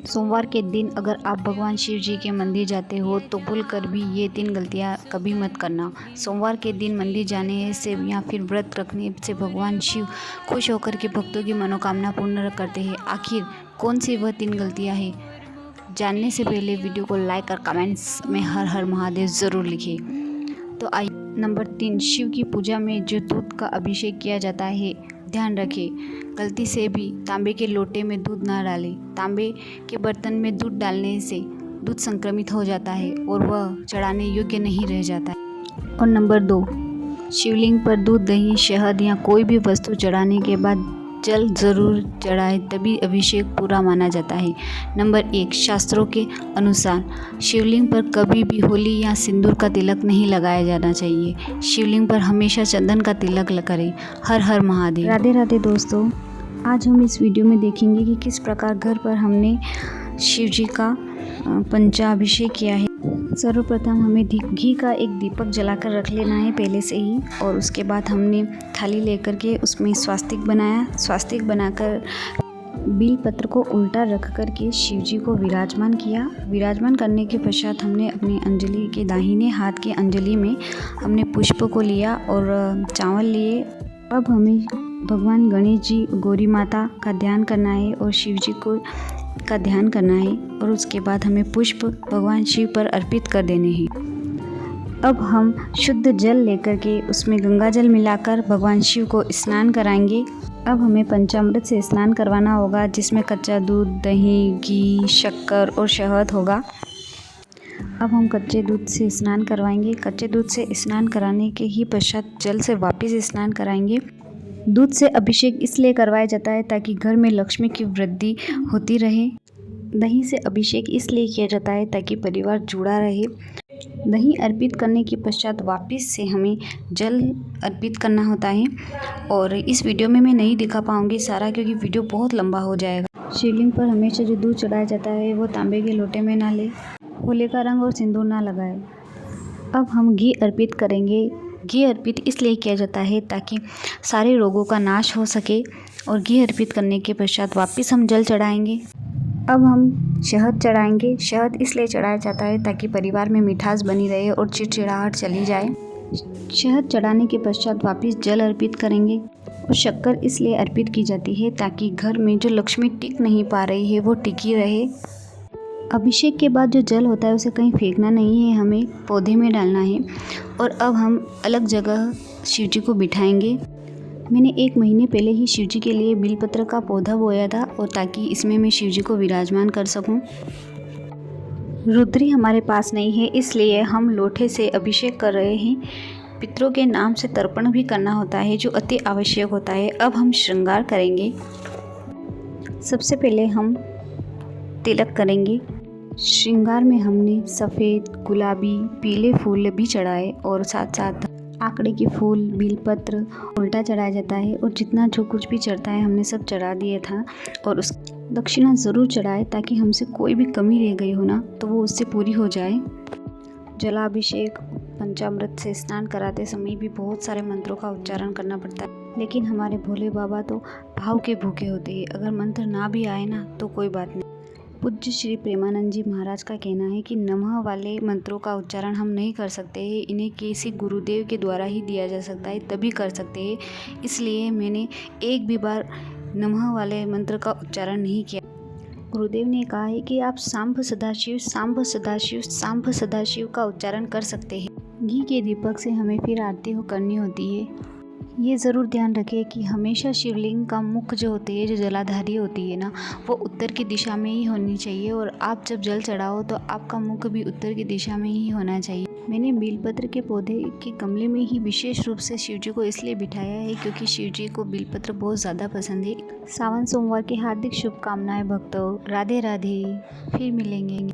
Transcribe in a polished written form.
सोमवार के दिन अगर आप भगवान शिव जी के मंदिर जाते हो तो भूल कर भी ये 3 गलतियाँ कभी मत करना। सोमवार के दिन मंदिर जाने से या फिर व्रत रखने से भगवान शिव खुश होकर के भक्तों की मनोकामना पूर्ण करते हैं। आखिर कौन सी वह 3 गलतियाँ हैं? जानने से पहले वीडियो को लाइक और कमेंट्स में हर हर महादेव ज़रूर लिखें। तो आइए, नंबर 3, शिव की पूजा में जो दूध का अभिषेक किया जाता है, ध्यान रखें गलती से भी तांबे के लोटे में दूध ना डालें। तांबे के बर्तन में दूध डालने से दूध संक्रमित हो जाता है और वह चढ़ाने योग्य नहीं रह जाता है। और नंबर 2, शिवलिंग पर दूध, दही, शहद या कोई भी वस्तु चढ़ाने के बाद जल ज़रूर चढ़ाएं, तभी अभिषेक पूरा माना जाता है। नंबर 1, शास्त्रों के अनुसार शिवलिंग पर कभी भी होली या सिंदूर का तिलक नहीं लगाया जाना चाहिए। शिवलिंग पर हमेशा चंदन का तिलक करें। हर हर महादेव। राधे राधे दोस्तों, आज हम इस वीडियो में देखेंगे कि किस प्रकार घर पर हमने शिव जी का पंचाभिषेक किया है। सर्वप्रथम हमें घी का एक दीपक जलाकर रख लेना है पहले से ही, और उसके बाद हमने थाली लेकर के उसमें स्वास्तिक बनाया। स्वास्तिक बनाकर बेल पत्र को उल्टा रख कर के शिव जी को विराजमान किया। विराजमान करने के पश्चात हमने अपनी अंजलि के दाहिने हाथ की अंजलि में हमने पुष्प को लिया और चावल लिए। अब हमें भगवान गणेश जी, गौरी माता का ध्यान करना है और शिव जी का ध्यान करना है, और उसके बाद हमें पुष्प भगवान शिव पर अर्पित कर देने हैं। अब हम शुद्ध जल लेकर के उसमें गंगा जल मिलाकर भगवान शिव को स्नान कराएंगे। अब हमें पंचामृत से स्नान करवाना होगा, जिसमें कच्चा दूध, दही, घी, शक्कर और शहद होगा। अब हम कच्चे दूध से स्नान करवाएंगे। कच्चे दूध से स्नान कराने के ही पश्चात जल से वापस स्नान कराएंगे। दूध से अभिषेक इसलिए करवाया जाता है ताकि घर में लक्ष्मी की वृद्धि होती रहे। दही से अभिषेक इसलिए किया जाता है ताकि परिवार जुड़ा रहे। दही अर्पित करने के पश्चात वापस से हमें जल अर्पित करना होता है, और इस वीडियो में मैं नहीं दिखा पाऊँगी सारा, क्योंकि वीडियो बहुत लंबा हो जाएगा। शिवलिंग पर हमेशा जो दूध चढ़ाया जाता है वो तांबे के लोटे में ना ले, होली का रंग और सिंदूर ना लगाए। अब हम घी अर्पित करेंगे। घी अर्पित इसलिए किया जाता है ताकि सारे रोगों का नाश हो सके, और घी अर्पित करने के पश्चात वापस हम जल चढ़ाएंगे। अब हम शहद चढ़ाएंगे। शहद इसलिए चढ़ाया जाता है ताकि परिवार में मिठास बनी रहे और चिड़चिड़ाहट चली जाए। शहद चढ़ाने के पश्चात वापस जल अर्पित करेंगे। और शक्कर इसलिए अर्पित की जाती है ताकि घर में जो लक्ष्मी टिक नहीं पा रही है वो टिकी रहे। अभिषेक के बाद जो जल होता है उसे कहीं फेंकना नहीं है, हमें पौधे में डालना है। और अब हम अलग जगह शिव जी को बिठाएंगे। मैंने 1 महीने पहले ही शिव जी के लिए बेलपत्र का पौधा बोया था, और ताकि इसमें मैं शिव जी को विराजमान कर सकूं। रुद्री हमारे पास नहीं है, इसलिए हम लोटे से अभिषेक कर रहे हैं। पितरों के नाम से तर्पण भी करना होता है, जो अति आवश्यक होता है। अब हम श्रृंगार करेंगे। सबसे पहले हम तिलक करेंगे। श्रृंगार में हमने सफ़ेद, गुलाबी, पीले फूल भी चढ़ाए, और साथ साथ आंकड़े के फूल, बेलपत्र उल्टा चढ़ाया जाता है, और जितना जो कुछ भी चढ़ता है हमने सब चढ़ा दिया था। और उस दक्षिणा ज़रूर चढ़ाए ताकि हमसे कोई भी कमी रह गई हो ना तो वो उससे पूरी हो जाए। जलाभिषेक, पंचामृत से स्नान कराते समय भी बहुत सारे मंत्रों का उच्चारण करना पड़ता है, लेकिन हमारे भोले बाबा तो भाव के भूखे होते हैं। अगर मंत्र ना भी आए ना तो कोई बात नहीं। पूज्य श्री प्रेमानंद जी महाराज का कहना है कि नमः वाले मंत्रों का उच्चारण हम नहीं कर सकते हैं, इन्हें किसी गुरुदेव के द्वारा ही दिया जा सकता है, तभी कर सकते हैं। इसलिए मैंने एक भी बार नमः वाले मंत्र का उच्चारण नहीं किया। गुरुदेव ने कहा है कि आप सांभ सदाशिव, सांभ सदाशिव, सांभ सदाशिव का उच्चारण कर सकते हैं। घी के दीपक से हमें फिर आरती करनी होती है। ये ज़रूर ध्यान रखें कि हमेशा शिवलिंग का मुख जो होती है, जो जलाधारी होती है ना, वो उत्तर की दिशा में ही होनी चाहिए, और आप जब जल चढ़ाओ तो आपका मुख भी उत्तर की दिशा में ही होना चाहिए। मैंने बेलपत्र के पौधे के गमले में ही विशेष रूप से शिव जी को इसलिए बिठाया है क्योंकि शिव जी को बेलपत्र बहुत ज़्यादा पसंद है। सावन सोमवार की हार्दिक शुभकामनाएं भक्तों। राधे राधे, फिर मिलेंगे।